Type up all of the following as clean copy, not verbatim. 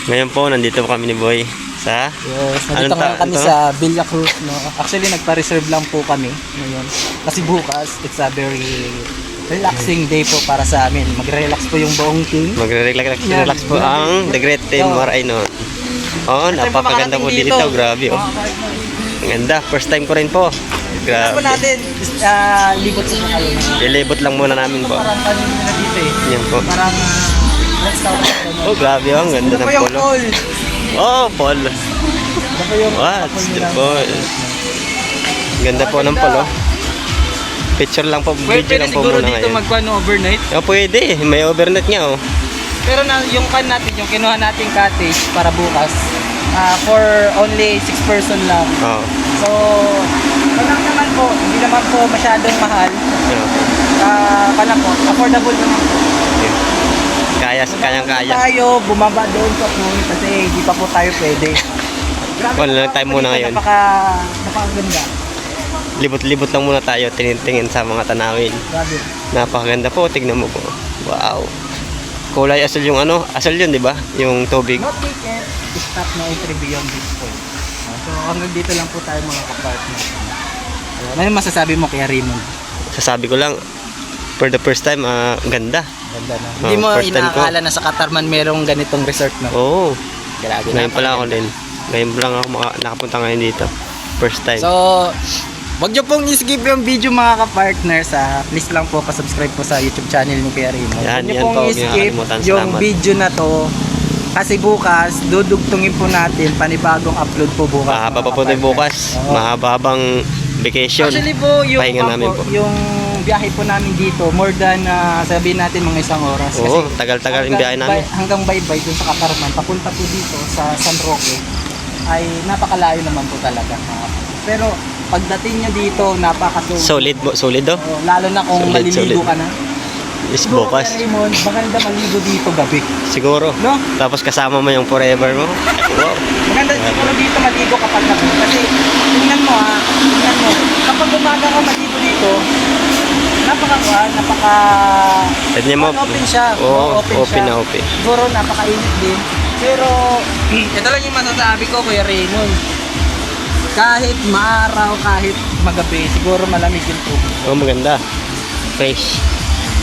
Ngayon po, nandito po kami ni Boy sa... Yes, nandito kami sa Villa Cruz, no? Actually, nagpa-reserve lang po kami ngayon. Kasi bukas, it's a very relaxing day po para sa amin. Magre-relax po yung buong team. Magre-relax po ang The Great Team Maraino. Oo, napakaganda po dito. Grabe, oh. Ang ganda. First time ko rin po. Grabe. Ano po natin, libot sa kayo. Ilibot lang muna namin po. Parang panin na dito eh. Yan po. Parang, let's start. Oh, grabe, oh. Ang ganda ng polo. Oh, polo. What's the polo? Ganda po ng polo. Picture lang po, video lang po muna ngayon. Pwede siguro dito overnight? Oh, pwede. May overnight nga, oh. Pero yung kan natin, yung kinuha nating cottage para bukas, for only 6 person lang. Oh. So, walang naman po, hindi naman po masyadong mahal. Kaya po, affordable naman po. Kayang-kaya. Tayo, bumaba doon sa pool kasi hindi pa po tayo pwede. Grabe, Wala lang tayo muna ngayon. Napakaganda. Libot-libot lang muna tayo, tingin sa mga tanawin. Grabe. Napakaganda po, tignan mo po. Wow. Kulay asal yung ano, asal yun, di ba? Yung tubig. No ticket, stop no entry beyond this point. So hanggang dito lang po tayo mga ka-partner. Ano yung masasabi mo kay Raymond? Sasabi ko lang, for the first time, ganda. Ganda na. Hindi mo inaakala na sa Katarman merong ganitong resort na? Oo. Grabe. Ngayon pala ako din. Ngayon lang ako nakapunta ngayon dito. First time. So, wag nyo pong i-skip yung video mga ka-partners. Please lang po pa-subscribe po sa YouTube channel ni Kuya Raymond. Yan, Wag nyo yan pong po, i-skip salamat. yung video na to. Kasi bukas, dudugtungin po natin panibagong upload po bukas. Mahaba pa po tayo bukas. Mahaba-habang vacation. Actually po, Pahinga namin po. Yung biyahe po namin dito, more than sabihin natin mga 1 oras. Oo, tagal-tagal yung biyahe namin. Hanggang Baybay dun sa Katarman, papunta po dito sa San Roque, ay napakalayo naman po talaga. Pero pagdating nyo dito, Solid mo, solid do? lalo na kung maliligo ka na. Is Siguro, bukas. Kuya Raymond, maganda maligo dito gabi. Siguro. No? Tapos kasama mo yung forever mo. Wow. Maganda siguro dito maligo kapag gabi. Kasi tingnan mo kapag umaga ka maligo dito, Tignan mo. open siya. Oo, open open siya. na open. Siguro napakainit din. Pero ito lang yung masasabi ko, Kuya Raymond. Kahit maaraw, kahit magabi, siguro malamig yung tubig. Oh, maganda. Fresh.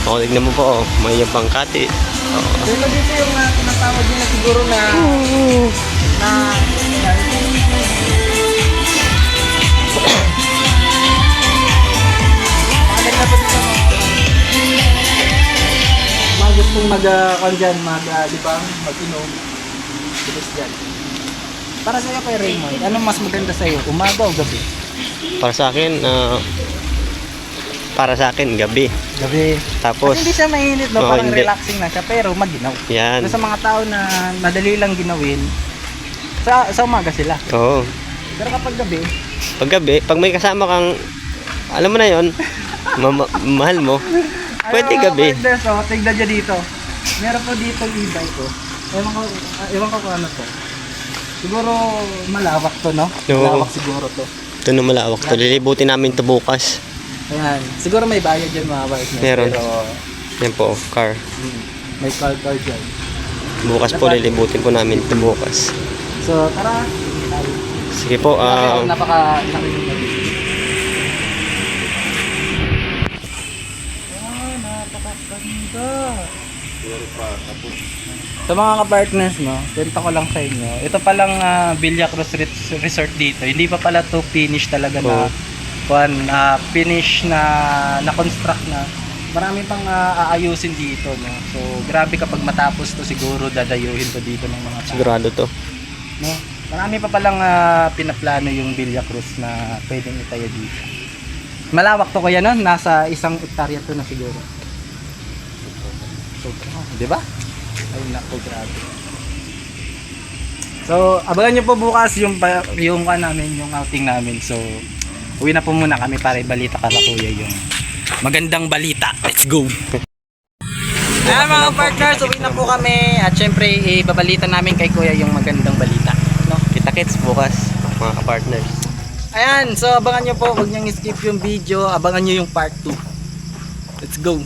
Oh, tignan mo po, oh. May yung pangkati. Oh. Dito yung tinatawag nila siguro na gustong mag-inom, bilis dyan. Para sa'yo kay Raymond, anong mas maganda sa'yo? Umaga o gabi? Para sa akin, gabi. Gabi. Tapos, hindi siya mainit, no? Parang hindi. relaxing lang siya, pero maginaw. Yan. So, sa mga tao na madali lang ginawin, sa umaga sila. Oo. Pero kapag gabi, pag may kasama kang, alam mo na yon, mahal mo, pwede gabi. So, tignan nyo dito. Meron po dito e-bike ko. Ewan ko kung ano to. Siguro malawak to, no? Oo. Malawak siguro to. Ito na malawak to. Lilibutin namin to bukas. Ayan. Siguro may bayad dyan mga partners. Meron. Pero, Yan po, car. may car dyan. Bukas po, lilibutin po namin to bukas. So, tara. Sige po, napaka-laki yung napakaganda. Sa mga ka-partners, no, kwento ko lang sa inyo. Ito palang Villa Cruz Resort dito. Hindi pa pala to finish talaga na finish na construct na. Marami pang aayusin dito, no. So, grabe kapag matapos to, siguro dadayuhin to dito ng mga tao. sigurado to. No? Marami pa palang pinaplano yung Villa Cruz na pwedeng itayo dito. Malawak to kaya, no? Nasa 1 hektarya to na siguro. So, di ba? Ay nako, grabe. So, abangan nyo po bukas yung namin, yung outing namin. So, uwi na po muna kami para ibalita kala kuya yung magandang balita. Let's go! Ayan mga partners, uwi na po kami. At syempre, ibabalita namin kay kuya yung magandang balita. No? Kita-kits bukas, mga ka-partners. Ayan, so abangan nyo po. Huwag nyo skip yung video. Abangan nyo yung part 2. Let's go!